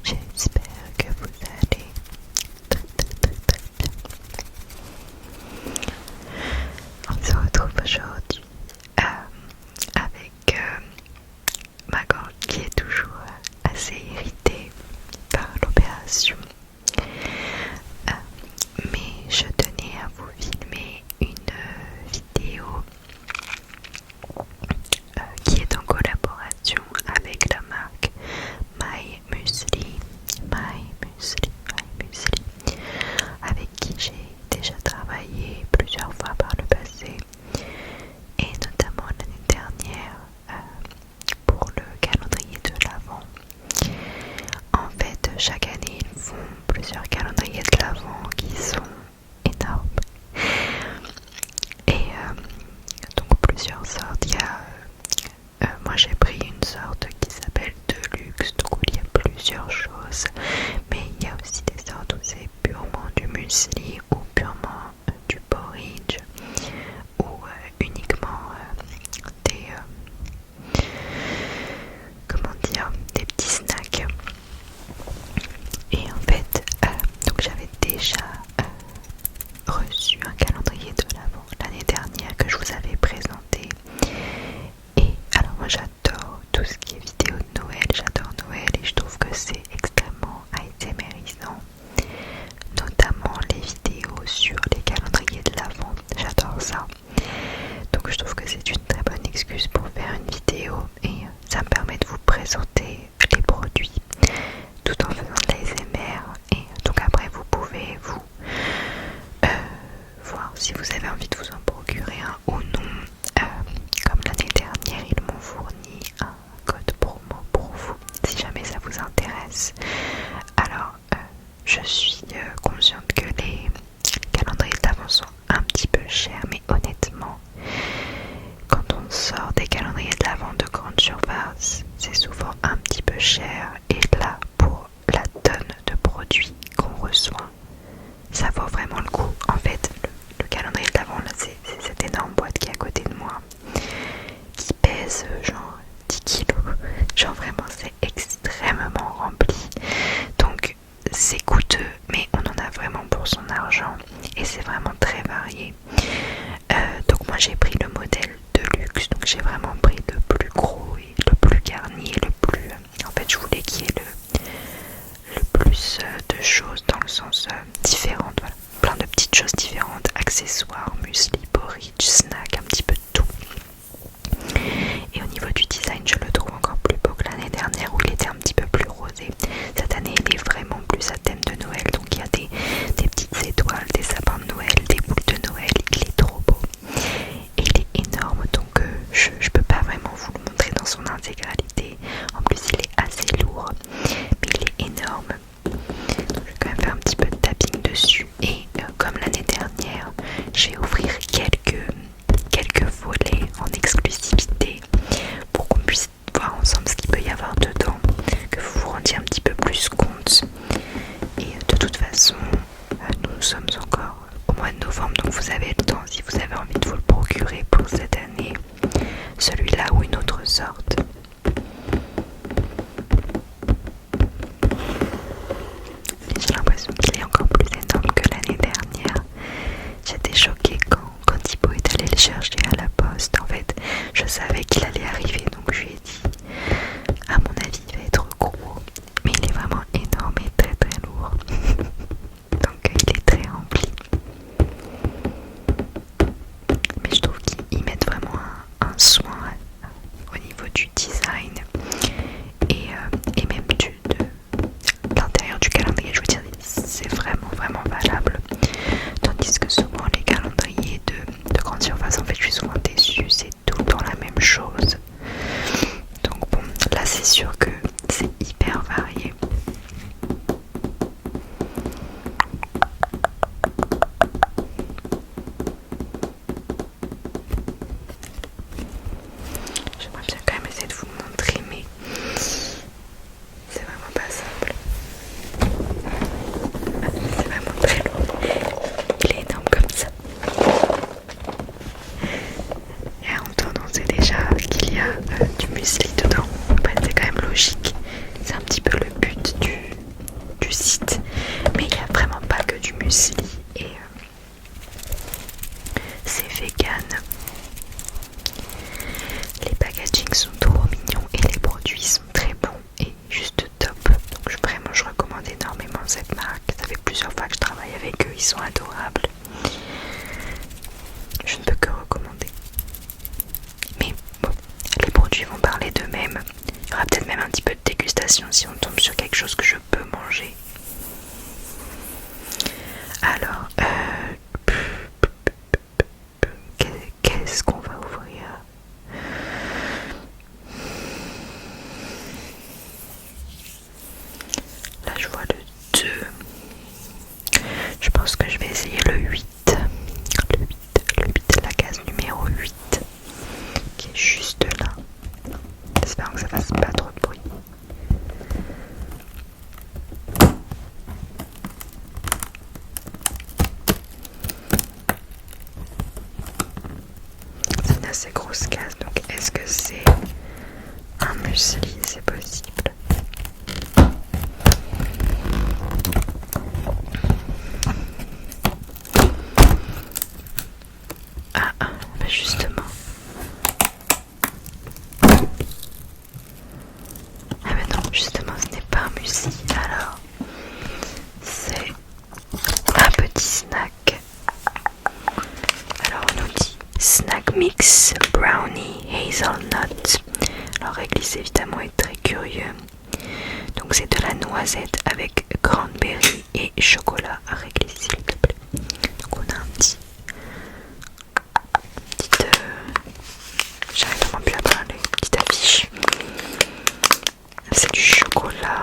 J'espère que vous allez très bien. On se retrouve aujourd'hui avec ma gorge qui est toujours assez irritée par l'opération. Mais je tenais à vous filmer une vidéo qui est en collaboration avec la marque My Muesli, avec qui j'ai déjà travaillé plusieurs fois par le passé et notamment l'année dernière pour le calendrier de l'Avent. En fait, chaque année ils font plusieurs calendriers de l'Avent qui sont énormes et donc plusieurs sortes. Il y a moi j'ai pris une sorte qui s'appelle Deluxe, donc où il y a plusieurs choses, mais il y a aussi des sortes où c'est purement du muesli ou purement du porridge ou uniquement des des petits snacks. Et en fait donc j'avais déjà reçu un calendrier de l'Avent l'année dernière que je vous avais présenté. Et alors moi j'adore tout ce qui est vidéo de Noël, j'adore Noël et je trouve que c'est extrêmement ASMRisant, notamment les vidéos sur les calendriers de l'Avent, j'adore ça. Donc je trouve que c'est une très bonne excuse pour faire une vidéo et ça me permet de vous présenter les produits tout en faisant de l'ASMR. Et donc après vous pouvez vous voir si vous avez envie de vous en procurer un ou non. Comme l'année dernière ils m'ont fourni un code promo pour vous si jamais ça vous intéresse. Alors je suis consciente que les calendriers de l'Avent sont un petit peu chers, mais honnêtement quand on sort des calendriers de l'Avent de grande surface c'est souvent un petit peu cher, et là pour la tonne de produits qu'on reçoit ça vaut vraiment le coup. En fait le calendrier de l'Avent là c'est cette énorme boîte qui est à côté de moi qui pèse genre 10 kilos, genre vraiment c'est extrêmement rempli, donc c'est coûteux mais on en a vraiment pour son argent et c'est vraiment très varié. Donc moi j'ai pris le modèle de luxe, donc j'ai vraiment pris le plus gros et le plus garni et le plus en fait je voulais qu'il y ait le plus de choses dans le sens différentes, voilà, plein de petites choses différentes, accessoires, muesli, porridge, snack, un petit peu de tout. Et au niveau du design je le trouve encore plus beau que l'année dernière où il était un petit peu plus rosé. Cette année il est vraiment plus à thème de Noël, donc il y a des petites étoiles, des sapins de Noël, des boules de Noël, il est trop beau et il est énorme, donc je peux pas vraiment vous le montrer dans son intégralité. En plus il est assez lourd mais il est énorme, donc je vais quand même cette marque. Ça fait plusieurs fois que je travaille avec eux, ils sont adorables. Je ne peux que recommander. Mais bon, les produits vont parler d'eux-mêmes. Il y aura peut-être même un petit peu de dégustation si on tombe sur quelque chose que je peux manger. Alors, qu'est-ce qu'on va ouvrir? Là, je vois le 2. Je pense que je vais essayer le 8. Le 8, la case numéro 8, qui est juste là. J'espère que ça fasse pas trop de bruit. C'est une assez grosse case, donc est-ce que c'est un muesli? C'est possible. Bah justement. Ah mais non, justement ce n'est pas un muesli. Alors, c'est un petit snack. Alors on nous dit snack mix brownie hazelnut. Alors Réglisse évidemment est très curieux. Donc c'est de la noisette avec cranberry et chocolat à Réglisse s'il te plaît. Donc on a un petit j'arrive vraiment plus à parler, petite affiche. C'est du chocolat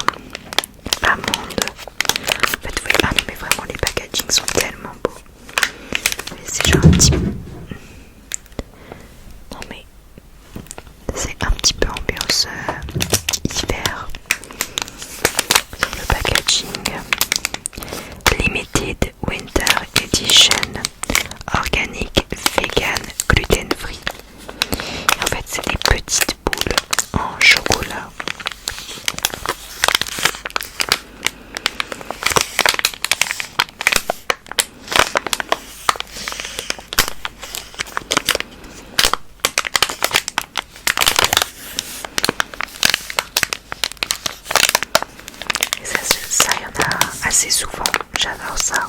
amande. En fait, vous voyez, ah non mais vraiment les packagings sont tellement beaux. C'est genre un petit peu... Non mais c'est un petit peu ambiance hiver. Sur le packaging, Limited Winter Edition, organique, vegan, gluten free. Et en fait c'est des petites boules en chocolat. Et ça y en a assez souvent, j'adore ça.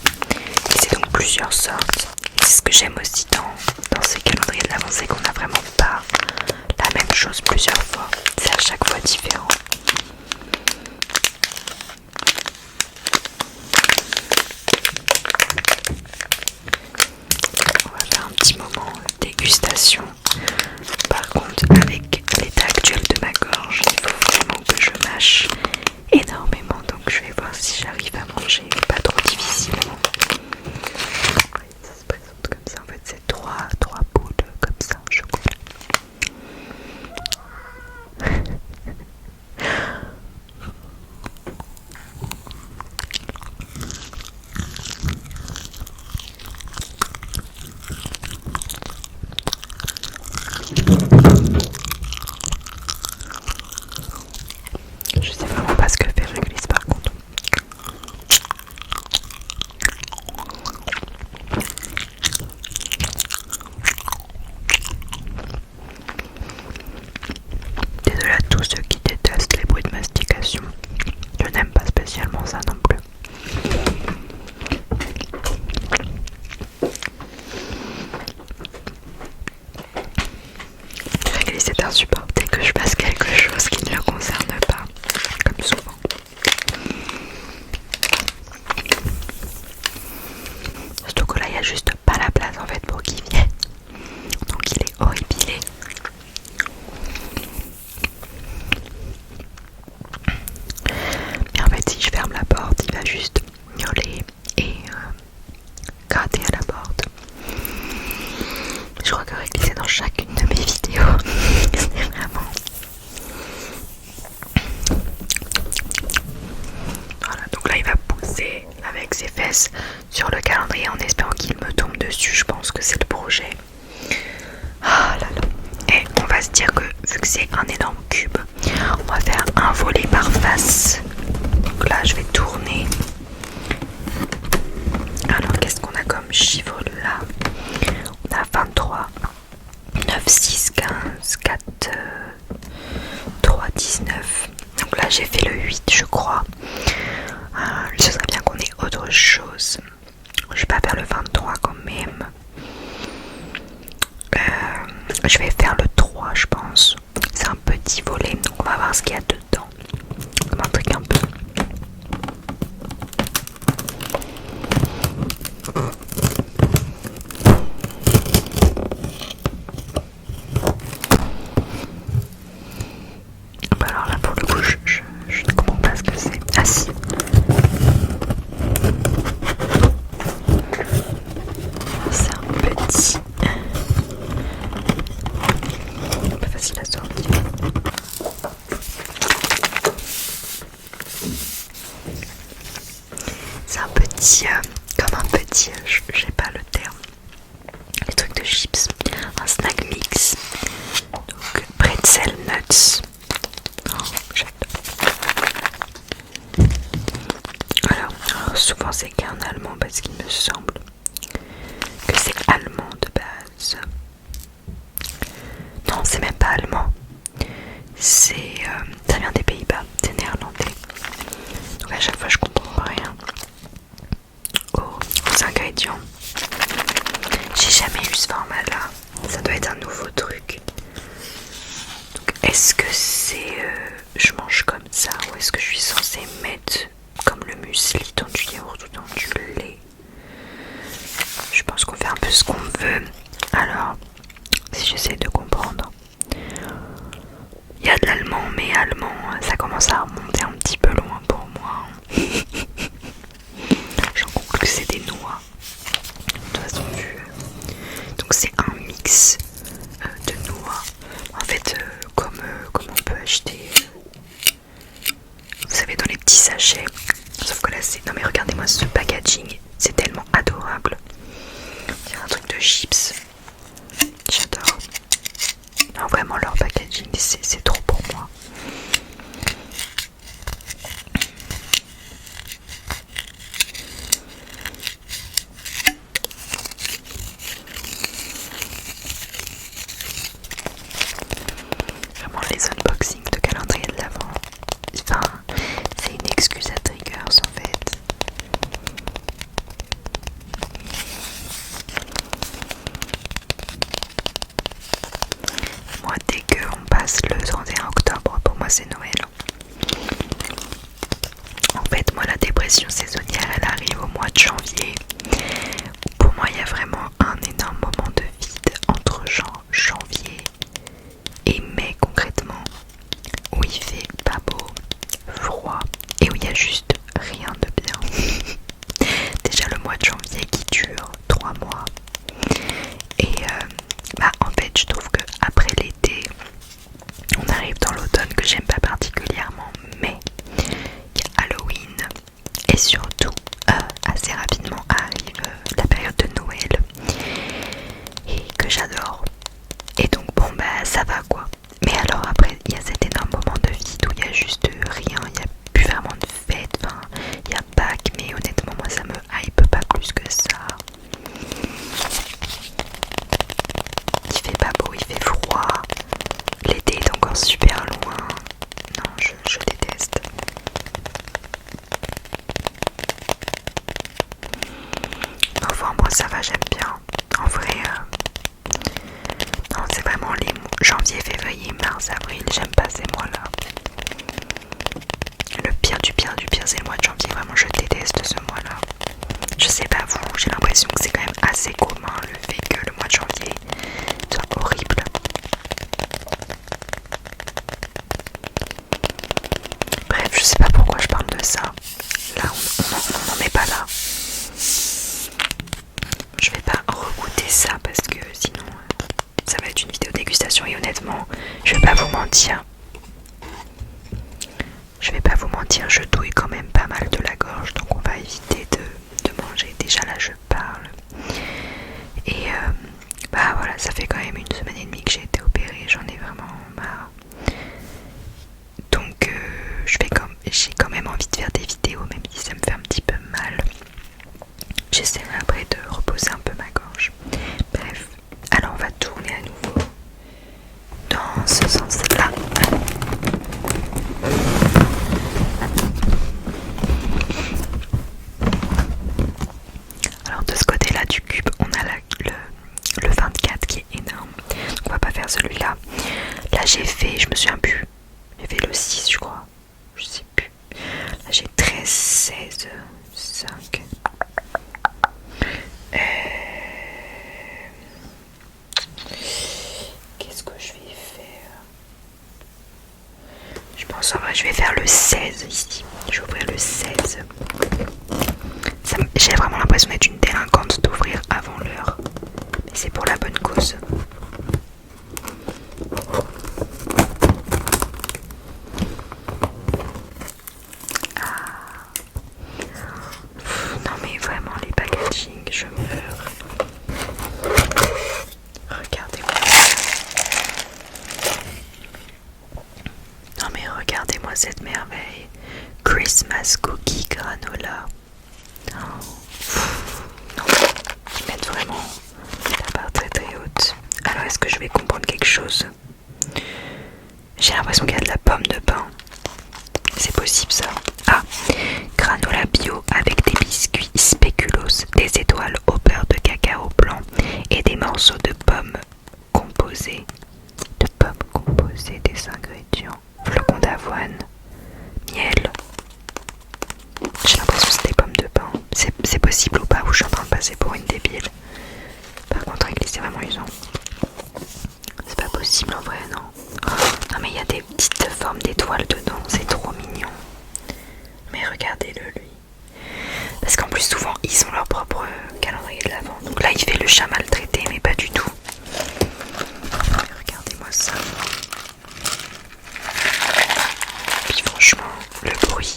Et c'est donc plusieurs sortes. Et c'est ce que j'aime aussi dans ces calendriers de l'Avent, c'est qu'on n'a vraiment pas la même chose plusieurs fois. C'est à chaque fois différent. On va faire un petit moment dégustation. Par contre, avec l'état actuel de ma gorge, il faut vraiment que je mâche énormément. Donc je vais voir si j'arrive à manger pas trop difficilement. Ça se présente comme ça. En fait, c'est trois boules comme ça, chocolat. Je sais vraiment pas ce que fait Réglisse par contre. Désolée à tous ceux qui détestent les bruits de mastication. Je n'aime pas spécialement ça non plus. Réglisse est insupporté que je fasse quelque chose qui ne le concerne pas, comme souvent. Surtout que là, il n'y a juste pas la place en fait pour qu'il vienne. Donc il est horripilé. Mais en fait, si je ferme la porte, il va juste miauler et gratter à la porte. Je crois que Réglisse est dans chacune de mes vidéos. C'est vraiment... Voilà, donc là il va pousser avec ses fesses sur le calendrier en espérant qu'il me tombe dessus. Je pense que c'est le projet. Ah là là. Et on va se dire que vu que c'est un énorme cube, on va faire un volet par face. Donc là je vais tourner. Alors qu'est-ce qu'on a comme chiffre là? On a 23, 9, 6, 15, 4, 3, 19. Donc là j'ai fait le 8 je crois. Ce serait Ah si. C'est un petit. Un peu facile à sortir. C'est un petit. Comme un petit. J'ai pas le terme. Les trucs de chips. Un snack mix. Donc pretzel nuts. Oh, j'adore. Alors, souvent c'est qu'un allemand parce qu'il me semble que c'est allemand de base. Non, c'est même pas allemand. C'est ça vient des Pays-Bas, c'est néerlandais. Donc à chaque fois je comprends rien aux ingrédients. J'ai jamais eu ce format là. Ça doit être un nouveau truc. Donc est-ce que c'est je mange comme ça ou est-ce que je suis censée mettre comme le muesli dans du yaourt ou dans du lait? Je pense qu'on fait un peu ce qu'on veut. Alors, si j'essaie de comprendre, il y a de l'allemand, mais allemand, ça commence à remonter un petit peu loin pour moi. J'en conclus que c'est des noix. De toute façon, donc c'est un mix de noix. En fait, comme on peut acheter, vous savez, dans les petits sachets. Sauf que là, c'est... Non mais regardez-moi ce packaging. C'est tellement adorable. C'est un truc de chips. J'adore. Non, vraiment, leur packaging, c'est trop pour moi. Vraiment, les unboxings de calendrier de l'Avent. Enfin, c'est une excuse à triggers en fait. Moi, dès qu'on passe le 31 octobre, pour moi c'est Noël. En fait, moi la dépression saisonnière, elle arrive au mois de janvier. Pour moi, il y a vraiment un énorme moment de vide entre janvier et mai concrètement, où il fait pas beau, froid et où il y a juste rien de bien. Déjà le mois de janvier qui dure 3 mois. Et en fait, je trouve que après l'été, on arrive dans l'automne que j'aime pas particulièrement, mais il y a Halloween et surtout assez rapidement arrive la période de Noël et que j'adore. Et donc bon bah ça va quoi. Mais alors après il y a cet énorme moment de vide où il y a juste rien, il n'y a plus vraiment de fête, enfin il y a Pâques mais honnêtement moi ça me hype pas plus que ça. Il fait pas beau, il fait froid, l'été est encore super loin. Non, je déteste. Enfin moi ça va, j'aime bien. En vrai, non c'est vraiment les janvier, février, mars, avril, j'aime pas ces mois-là. Le pire du pire du pire c'est le mois de janvier, vraiment je déteste ce mois-là. Je sais pas vous, j'ai l'impression que c'est quand même assez commun le fait que le mois de janvier soit horrible. Bref, je sais pas pourquoi je parle de ça. Là, on n'en est pas là. Je vais pas regoûter ça parce que sinon ça va être une vidéo dégustation et honnêtement, je vais pas vous mentir. Je douille quand même pas mal de la gorge, donc on va éviter de manger. Déjà là, je parle. Et voilà, ça fait quand même 1 semaine et demie que j'ai été opérée, j'en ai vraiment marre. Donc j'ai quand même envie de faire des vidéos, même si ça me fait un petit peu mal. J'essaierai après de reposer un peu ma gorge. Bref, alors on va tourner à nouveau dans ce sens-là. Alors de ce côté-là du cube, on a le 24 qui est énorme. Donc on va pas faire celui-là. Là j'ai fait, je me souviens plus. J'ai fait le 6 je crois. Je sais plus. Là j'ai 13, 16, 5. Qu'est-ce que je vais faire? Je pense en vrai je vais faire le 16 ici. Je Je vais ouvrir le 16. J'ai vraiment l'impression d'être une délinquante d'ouvrir avant l'heure. Mais c'est pour la bonne cause. Non mais vraiment les packaging, je meurs. Regardez-moi. Non mais regardez-moi cette merveille. Christmas cookie granola. Non, ils mettent vraiment la barre très très haute. Alors est-ce que je vais comprendre quelque chose? J'ai l'impression qu'il y a de la pomme de pain. C'est possible ça? Ah, granola bio avec des biscuits spéculoos, des étoiles au beurre de cacao blanc et des morceaux de pommes composés. Des ingrédients. Flocons d'avoine, miel. J'ai l'impression que c'est des pommes de pain. C'est possible ou pas, ou je suis en train de passer pour une débile? Par contre, avec c'est vraiment usant. C'est pas possible en vrai, non? Non mais il y a des petites formes d'étoiles dedans, c'est trop mignon. Mais regardez-le lui. Parce qu'en plus souvent ils ont leur propre calendrier de l'avant. Donc là il fait le chat maltraité mais pas du tout. Mais regardez-moi ça. Puis franchement le bruit,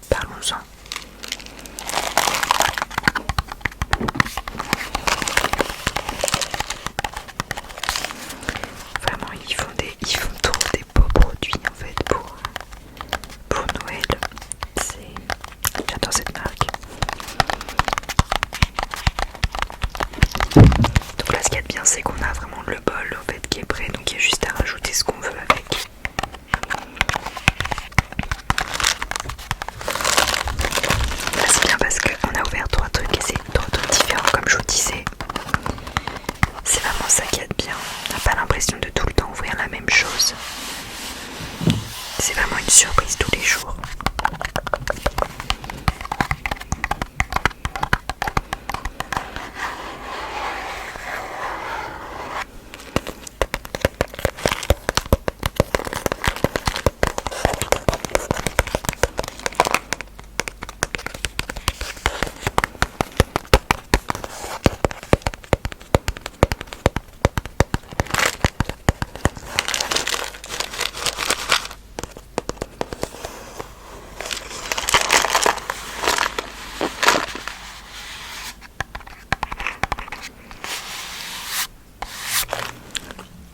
parlons-en. Vraiment ils font trop des beaux produits en fait pour Noël. J'adore cette marque. Donc là ce qu'il y a de bien c'est qu'on a vraiment le bol en fait qui est prêt, donc il y a juste à rajouter ce qu'on veut avec. Là c'est bien parce qu'on a ouvert 3 trucs et c'est 3 trucs différents comme je vous disais. C'est vraiment ça qu'il y a de bien. On n'a pas l'impression de tout le temps ouvrir la même chose. C'est vraiment une surprise tous les jours.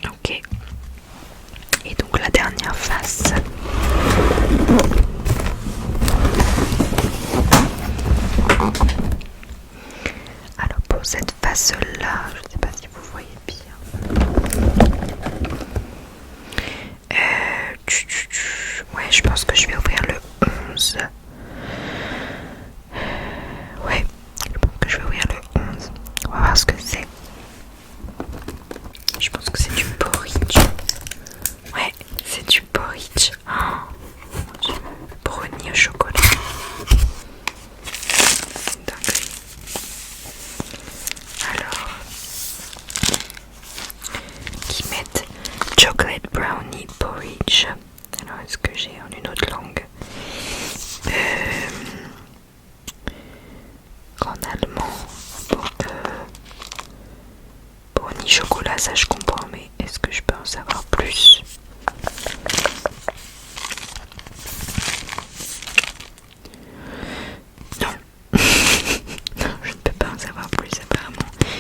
Ok. Et donc la dernière face. Alors pour cette face là, je ne sais pas si vous voyez bien. Ouais, je pense que je vais ouvrir le 11. Ouais, je pense que je vais ouvrir le 11. On va voir ce que c'est. Je pense que c'est du porridge. Ouais, c'est du porridge. Oh mon dieu. Brownie au chocolat. C'est une dinguerie. Alors, qui mettent chocolate brownie porridge. Alors, est-ce que j'ai en une autre langue? En allemand. Brownie chocolat, ça je comprends, mais est-ce que je peux en savoir plus? Non. Non, je ne peux pas en savoir plus apparemment.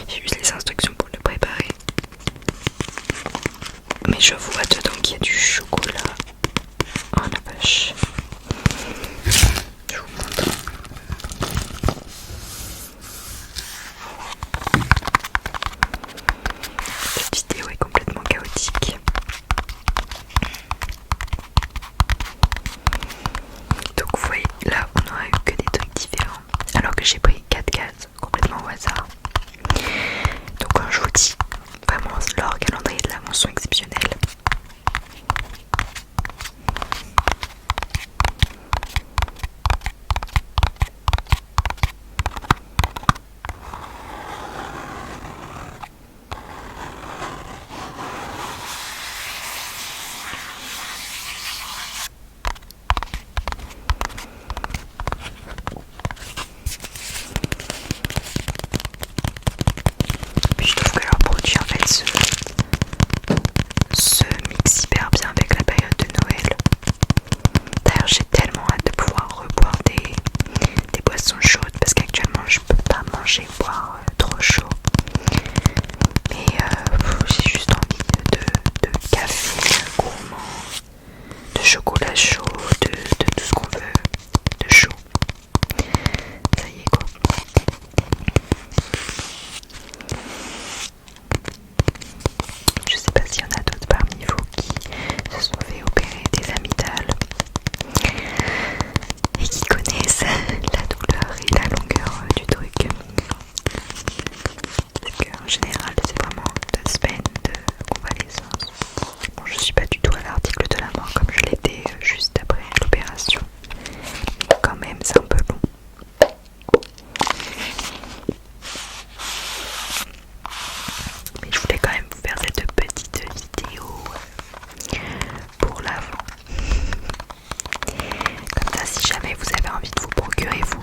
J'ai juste les instructions pour le préparer. Mais je vois dedans qu'il y a du chocolat. Oh la vache. Je vous montre. Des petites procurez-vous